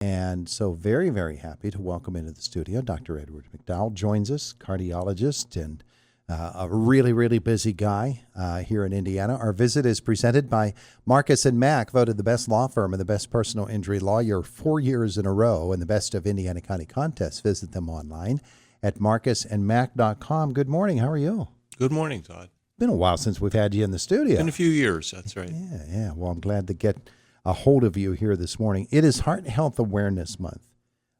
And so very, very happy to welcome into the studio Dr. Edward McDowell joins us, cardiologist and a really, really busy guy here in Indiana. Our visit is presented by Marcus and Mack, voted the best law firm and the best personal injury lawyer 4 years in a row in the Best of Indiana County contest. Visit them online at marcusandmack.com. Good morning. How are you? Good morning, Todd. Been a while since we've had you in the studio. Been a few years, that's right. Yeah. Well, I'm glad to get a hold of you here this morning. It is Heart Health Awareness Month.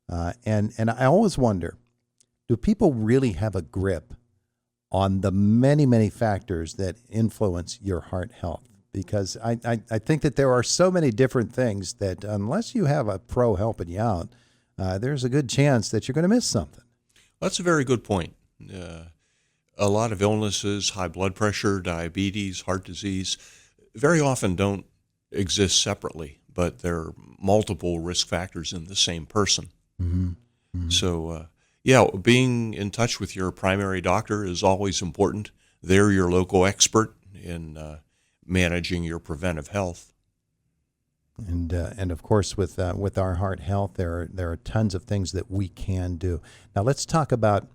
And I always wonder, do people really have a grip on the many, many factors that influence your heart health? Because I think that there are so many different things that unless you have a pro helping you out, there's a good chance that you're going to miss something. That's a very good point. A lot of illnesses, high blood pressure, diabetes, heart disease, very often don't exist separately, but there are multiple risk factors in the same person. Mm-hmm. Mm-hmm. So, being in touch with your primary doctor is always important. They're your local expert in managing your preventive health. And of course, with our heart health, there are tons of things that we can do. Now, let's talk about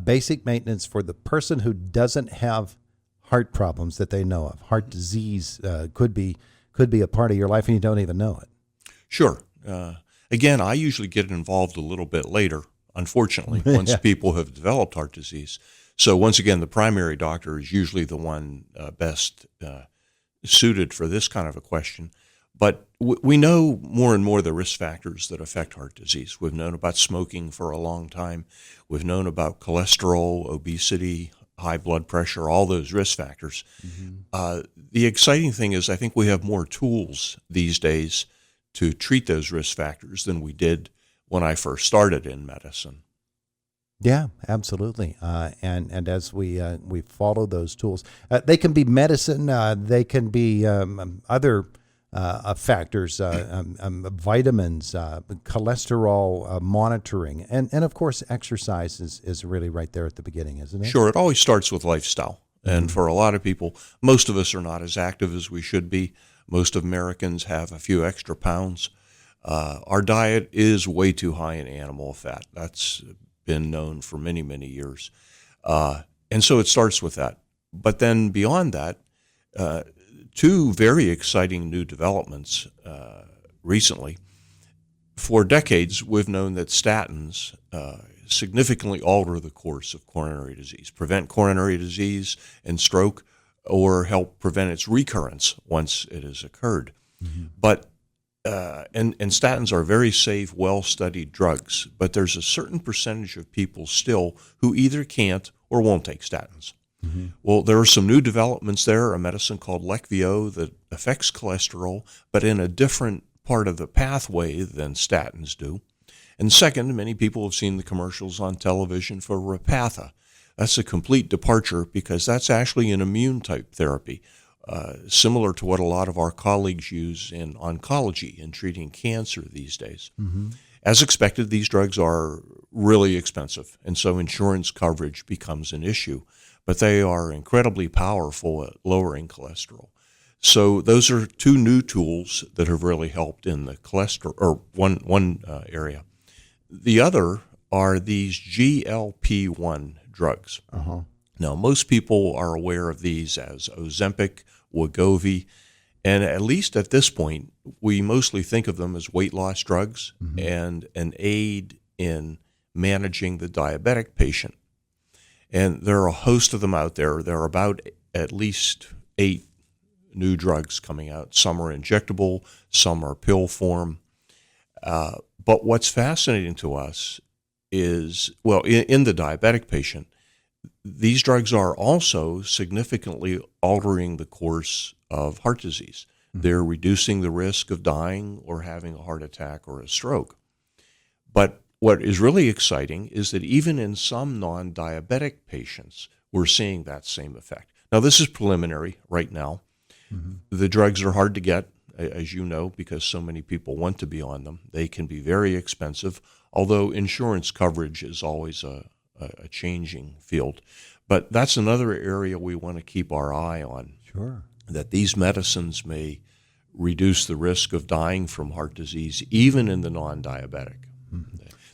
basic maintenance for the person who doesn't have heart problems that they know of. Heart disease could be a part of your life and you don't even know it. Sure. Again, I usually get involved a little bit later, unfortunately, once people have developed heart disease. So once again, the primary doctor is usually the one best suited for this kind of a question. But we know more and more the risk factors that affect heart disease. We've known about smoking for a long time. We've known about cholesterol, obesity, high blood pressure, all those risk factors. Mm-hmm. The exciting thing is I think we have more tools these days to treat those risk factors than we did when I first started in medicine. Yeah, absolutely. And as we follow those tools, they can be medicine. They can be other factors, vitamins, cholesterol monitoring, and of course, exercise is really right there at the beginning, isn't it? Sure. It always starts with lifestyle. And for a lot of people, most of us are not as active as we should be. Most of Americans have a few extra pounds. Our diet is way too high in animal fat. That's been known for many, many years. And so it starts with that. But then beyond that, two very exciting new developments recently. For decades, we've known that statins significantly alter the course of coronary disease, prevent coronary disease and stroke, or help prevent its recurrence once it has occurred. Mm-hmm. But and statins are very safe, well-studied drugs, but there's a certain percentage of people still who either can't or won't take statins. Mm-hmm. Well, there are some new developments there, a medicine called Leqvio that affects cholesterol, but in a different part of the pathway than statins do. And second, many people have seen the commercials on television for Repatha. That's a complete departure because that's actually an immune-type therapy, similar to what a lot of our colleagues use in oncology in treating cancer these days. Mm-hmm. As expected, these drugs are really expensive, and so insurance coverage becomes an issue. But they are incredibly powerful at lowering cholesterol. So those are two new tools that have really helped in the cholesterol, or one area. The other are these GLP-1 drugs. Uh-huh. Now, most people are aware of these as Ozempic, Wegovy, and at least at this point, we mostly think of them as weight loss drugs and an aid in managing the diabetic patient. And there are a host of them out there. There are about at least 8 new drugs coming out. Some are injectable, some are pill form. But what's fascinating to us is, well, in the diabetic patient, these drugs are also significantly altering the course of heart disease. Mm-hmm. They're reducing the risk of dying or having a heart attack or a stroke. But what is really exciting is that even in some non-diabetic patients, we're seeing that same effect. Now, this is preliminary right now. Mm-hmm. The drugs are hard to get, as you know, because so many people want to be on them. They can be very expensive, although insurance coverage is always a changing field. But that's another area we want to keep our eye on. Sure. That these medicines may reduce the risk of dying from heart disease, even in the non-diabetic.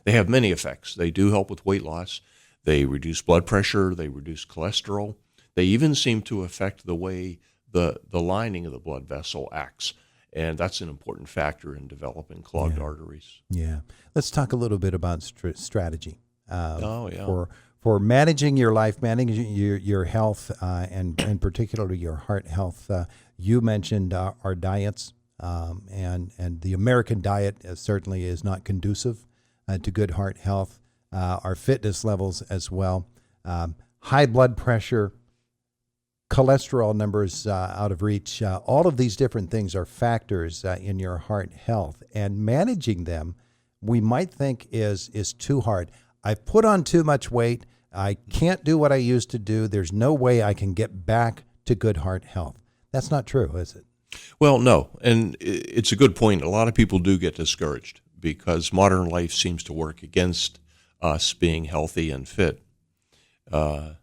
They have many effects. They do help with weight loss. They reduce blood pressure. They reduce cholesterol. They even seem to affect the way the lining of the blood vessel acts. And that's an important factor in developing clogged arteries. Yeah. Let's talk a little bit about strategy Yeah. for managing your life, managing your health, and particularly your heart health. You mentioned our diets, and the American diet certainly is not conducive to good heart health. Our fitness levels as well, high blood pressure, cholesterol numbers out of reach. All of these different things are factors in your heart health, and managing them, we might think is too hard. I've put on too much weight. I can't do what I used to do. There's no way I can get back to good heart health. That's not true, is it? Well, no, and it's a good point. A lot of people do get discouraged because modern life seems to work against us being healthy and fit. I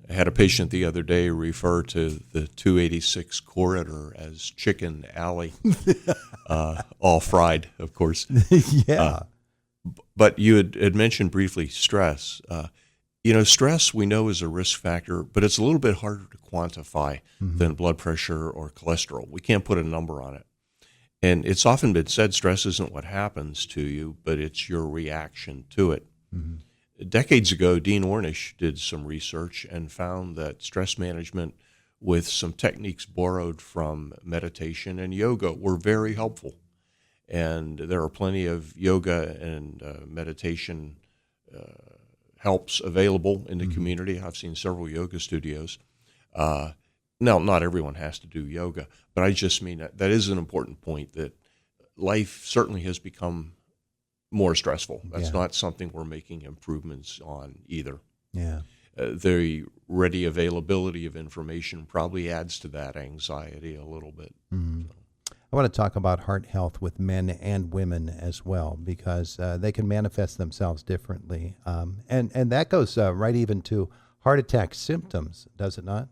had a patient the other day refer to the 286 corridor as Chicken Alley, all fried, of course. Yeah. But you had mentioned briefly stress. Stress we know is a risk factor, but it's a little bit harder to quantify than blood pressure or cholesterol. We can't put a number on it. And it's often been said stress isn't what happens to you, but it's your reaction to it. Decades ago, Dean Ornish did some research and found that stress management with some techniques borrowed from meditation and yoga were very helpful. And there are plenty of yoga and meditation helps available in the community. I've seen several yoga studios. Now, not everyone has to do yoga, but I just mean that is an important point, that life certainly has become more stressful. That's not something we're making improvements on either. Yeah. The ready availability of information probably adds to that anxiety a little bit. So. I want to talk about heart health with men and women as well, because they can manifest themselves differently. And that goes right even to heart attack symptoms, does it not?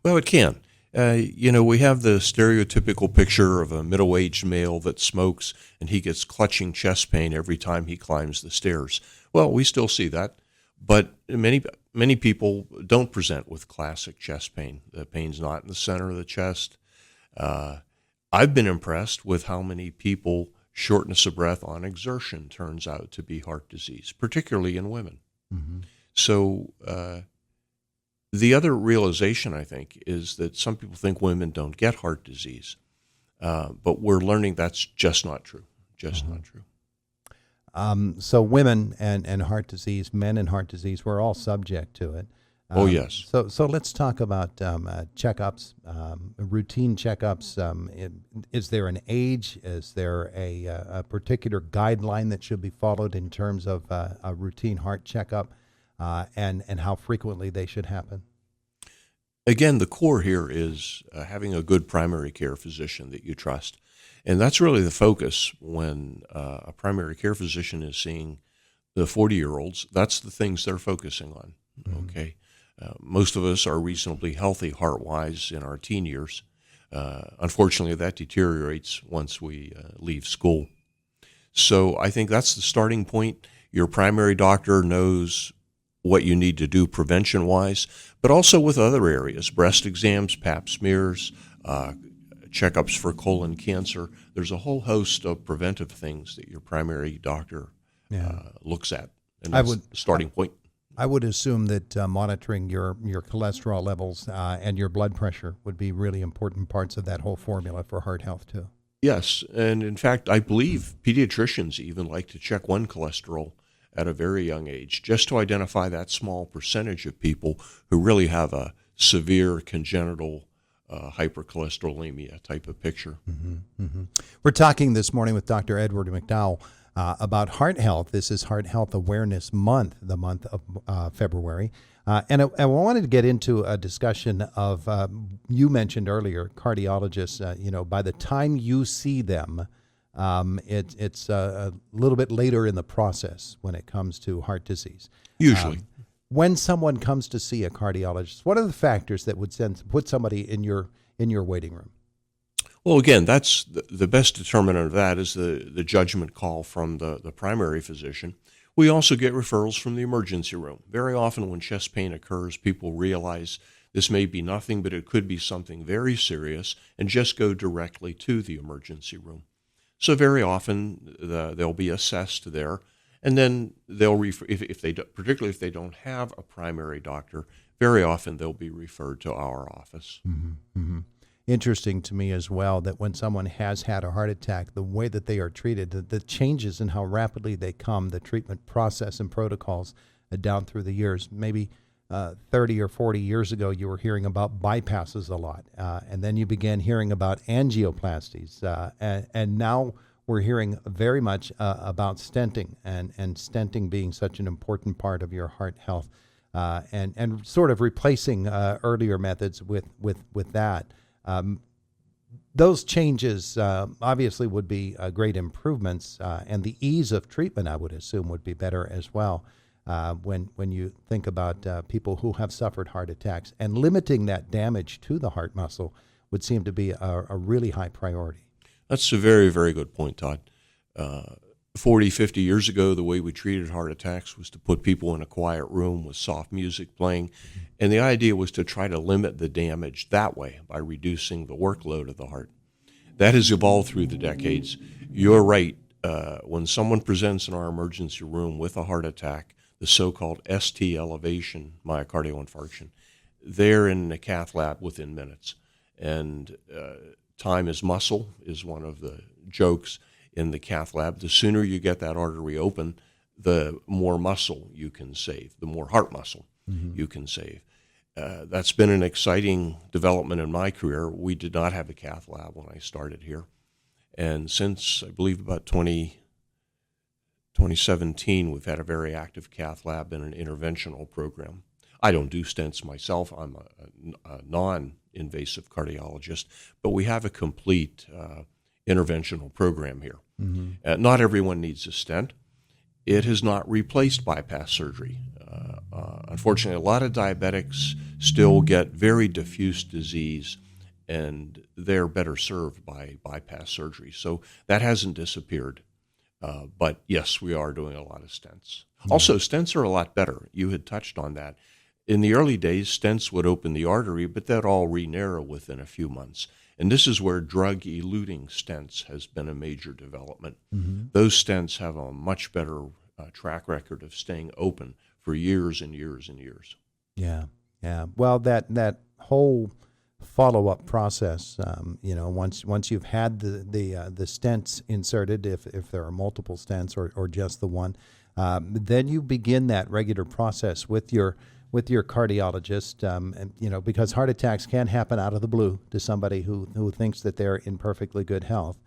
Well, it can. We have the stereotypical picture of a middle-aged male that smokes and he gets clutching chest pain every time he climbs the stairs. Well, we still see that, but many people don't present with classic chest pain. The pain's not in the center of the chest. I've been impressed with how many people shortness of breath on exertion turns out to be heart disease, particularly in women. So the other realization, I think, is that some people think women don't get heart disease, but we're learning that's just not true, not true. So women and heart disease, men and heart disease, we're all subject to it. Oh, yes. So let's talk about checkups, routine checkups. Is there an age? Is there a particular guideline that should be followed in terms of a routine heart checkup, and how frequently they should happen? Again, the core here is having a good primary care physician that you trust. And that's really the focus when a primary care physician is seeing the 40-year-olds. That's the things they're focusing on, okay? Most of us are reasonably healthy heart-wise in our teen years. Unfortunately, that deteriorates once we leave school. So I think that's the starting point. Your primary doctor knows what you need to do prevention-wise, but also with other areas, breast exams, pap smears, checkups for colon cancer. There's a whole host of preventive things that your primary doctor looks at, and that's the starting point. I would assume that monitoring your cholesterol levels and your blood pressure would be really important parts of that whole formula for heart health too. Yes, and in fact, I believe pediatricians even like to check one cholesterol at a very young age, just to identify that small percentage of people who really have a severe congenital hypercholesterolemia type of picture. We're talking this morning with Dr. Edward McDowell about heart health. This is Heart Health Awareness Month, the month of February. And I wanted to get into a discussion of, you mentioned earlier, cardiologists. By the time you see them, it's a little bit later in the process when it comes to heart disease. Usually. When someone comes to see a cardiologist, what are the factors that would put somebody in your waiting room? Well, again, that's the best determinant of that is the judgment call from the primary physician. We also get referrals from the emergency room. Very often when chest pain occurs, people realize this may be nothing, but it could be something very serious, and just go directly to the emergency room. So very often they'll be assessed there, and then they'll refer, if they do, particularly if they don't have a primary doctor, very often they'll be referred to our office. Mm-hmm. Mm-hmm. Interesting to me as well that when someone has had a heart attack, the way that they are treated, the changes in how rapidly they come, the treatment process and protocols down through the years. Maybe 30 or 40 years ago, you were hearing about bypasses a lot, and then you began hearing about angioplasties, and now we're hearing very much about stenting, and stenting being such an important part of your heart health, and sort of replacing earlier methods with that. Those changes obviously would be great improvements, and the ease of treatment, I would assume, would be better as well when you think about people who have suffered heart attacks. And limiting that damage to the heart muscle would seem to be a really high priority. That's a very, very good point, Todd. 40, 50 years ago, the way we treated heart attacks was to put people in a quiet room with soft music playing. And the idea was to try to limit the damage that way by reducing the workload of the heart. That has evolved through the decades. You're right. When someone presents in our emergency room with a heart attack, the so-called ST elevation myocardial infarction, they're in the cath lab within minutes. And time is muscle is one of the jokes in the cath lab. The sooner you get that artery open, the more muscle you can save, the more heart muscle you can save. That's been an exciting development in my career. We did not have a cath lab when I started here. And since, I believe, about 2017, we've had a very active cath lab and an interventional program. I don't do stents myself. I'm a non-invasive cardiologist, but we have a complete interventional program here. Mm-hmm. Not everyone needs a stent. It has not replaced bypass surgery. Unfortunately, a lot of diabetics still get very diffuse disease, and they're better served by bypass surgery. So that hasn't disappeared. But yes, we are doing a lot of stents. Mm-hmm. Also, stents are a lot better. You had touched on that. In the early days, stents would open the artery, but that all re-narrow within a few months. And this is where drug-eluting stents has been a major development. Mm-hmm. Those stents have a much better track record of staying open for years and years and years. Yeah, yeah. Well, that whole follow-up process, once you've had the stents inserted, if there are multiple stents or just the one, then you begin that regular process with your cardiologist, and because heart attacks can happen out of the blue to somebody who thinks that they're in perfectly good health.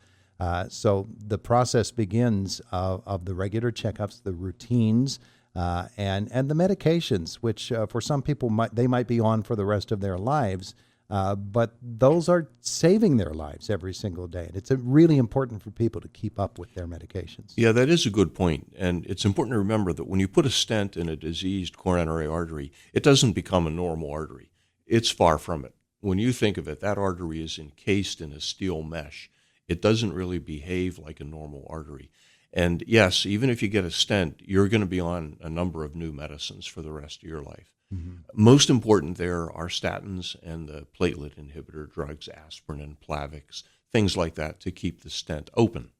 So the process begins of the regular checkups, the routines, and the medications, which for some people they might be on for the rest of their lives, but those are saving their lives every single day. And it's really important for people to keep up with their medications. Yeah, that is a good point. And it's important to remember that when you put a stent in a diseased coronary artery, it doesn't become a normal artery. It's far from it. When you think of it, that artery is encased in a steel mesh. It doesn't really behave like a normal artery. And yes, even if you get a stent, you're going to be on a number of new medicines for the rest of your life. Mm-hmm. Most important there are statins and the platelet inhibitor drugs, aspirin and Plavix, things like that to keep the stent open.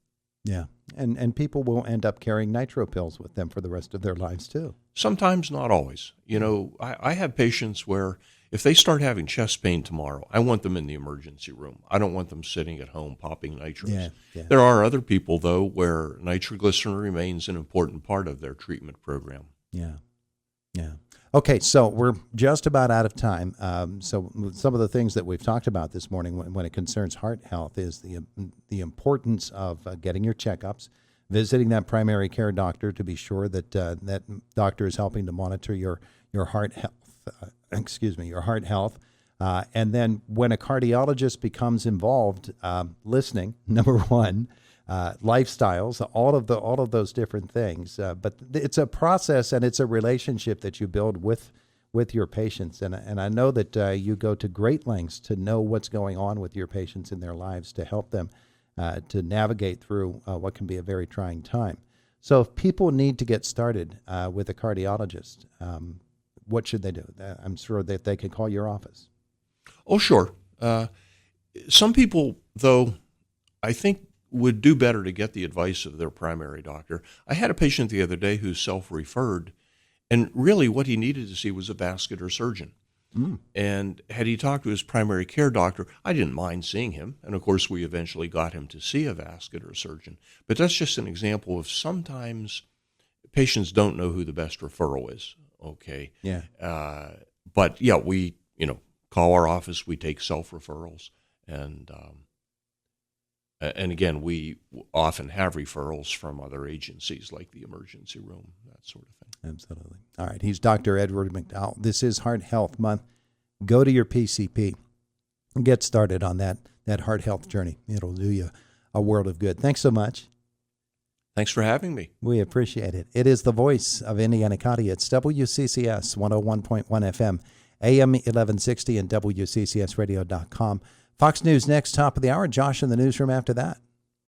Yeah, and people will end up carrying nitro pills with them for the rest of their lives too. Sometimes, not always. I have patients where if they start having chest pain tomorrow, I want them in the emergency room. I don't want them sitting at home popping nitros. Yeah. There are other people, though, where nitroglycerin remains an important part of their treatment program. Yeah. Okay, so we're just about out of time. So some of the things that we've talked about this morning when it concerns heart health is the importance of getting your checkups, visiting that primary care doctor to be sure that that doctor is helping to monitor your heart health. Your heart health, and then when a cardiologist becomes involved, listening. Number one, lifestyles, all of those different things. But it's a process and it's a relationship that you build with with your patients. And I know that you go to great lengths to know what's going on with your patients in their lives to help them to navigate through what can be a very trying time. So if people need to get started with a cardiologist, what should they do? I'm sure that they could call your office. Oh, sure. Some people, though, I think would do better to get the advice of their primary doctor. I had a patient the other day who self-referred, and really what he needed to see was a vascular surgeon. And had he talked to his primary care doctor, I didn't mind seeing him. And of course, we eventually got him to see a vascular surgeon. But that's just an example of sometimes patients don't know who the best referral is. Okay. Yeah. But yeah, we, call our office, we take self-referrals. And again, we often have referrals from other agencies like the emergency room, that sort of thing. Absolutely. All right. He's Dr. Edward McDowell. This is Heart Health Month. Go to your PCP and get started on that heart health journey. It'll do you a world of good. Thanks so much. Thanks for having me. We appreciate it. It is the voice of Indiana County. It's WCCS 101.1 FM, AM 1160, and WCCSradio.com. Fox News next, top of the hour. Josh in the newsroom after that.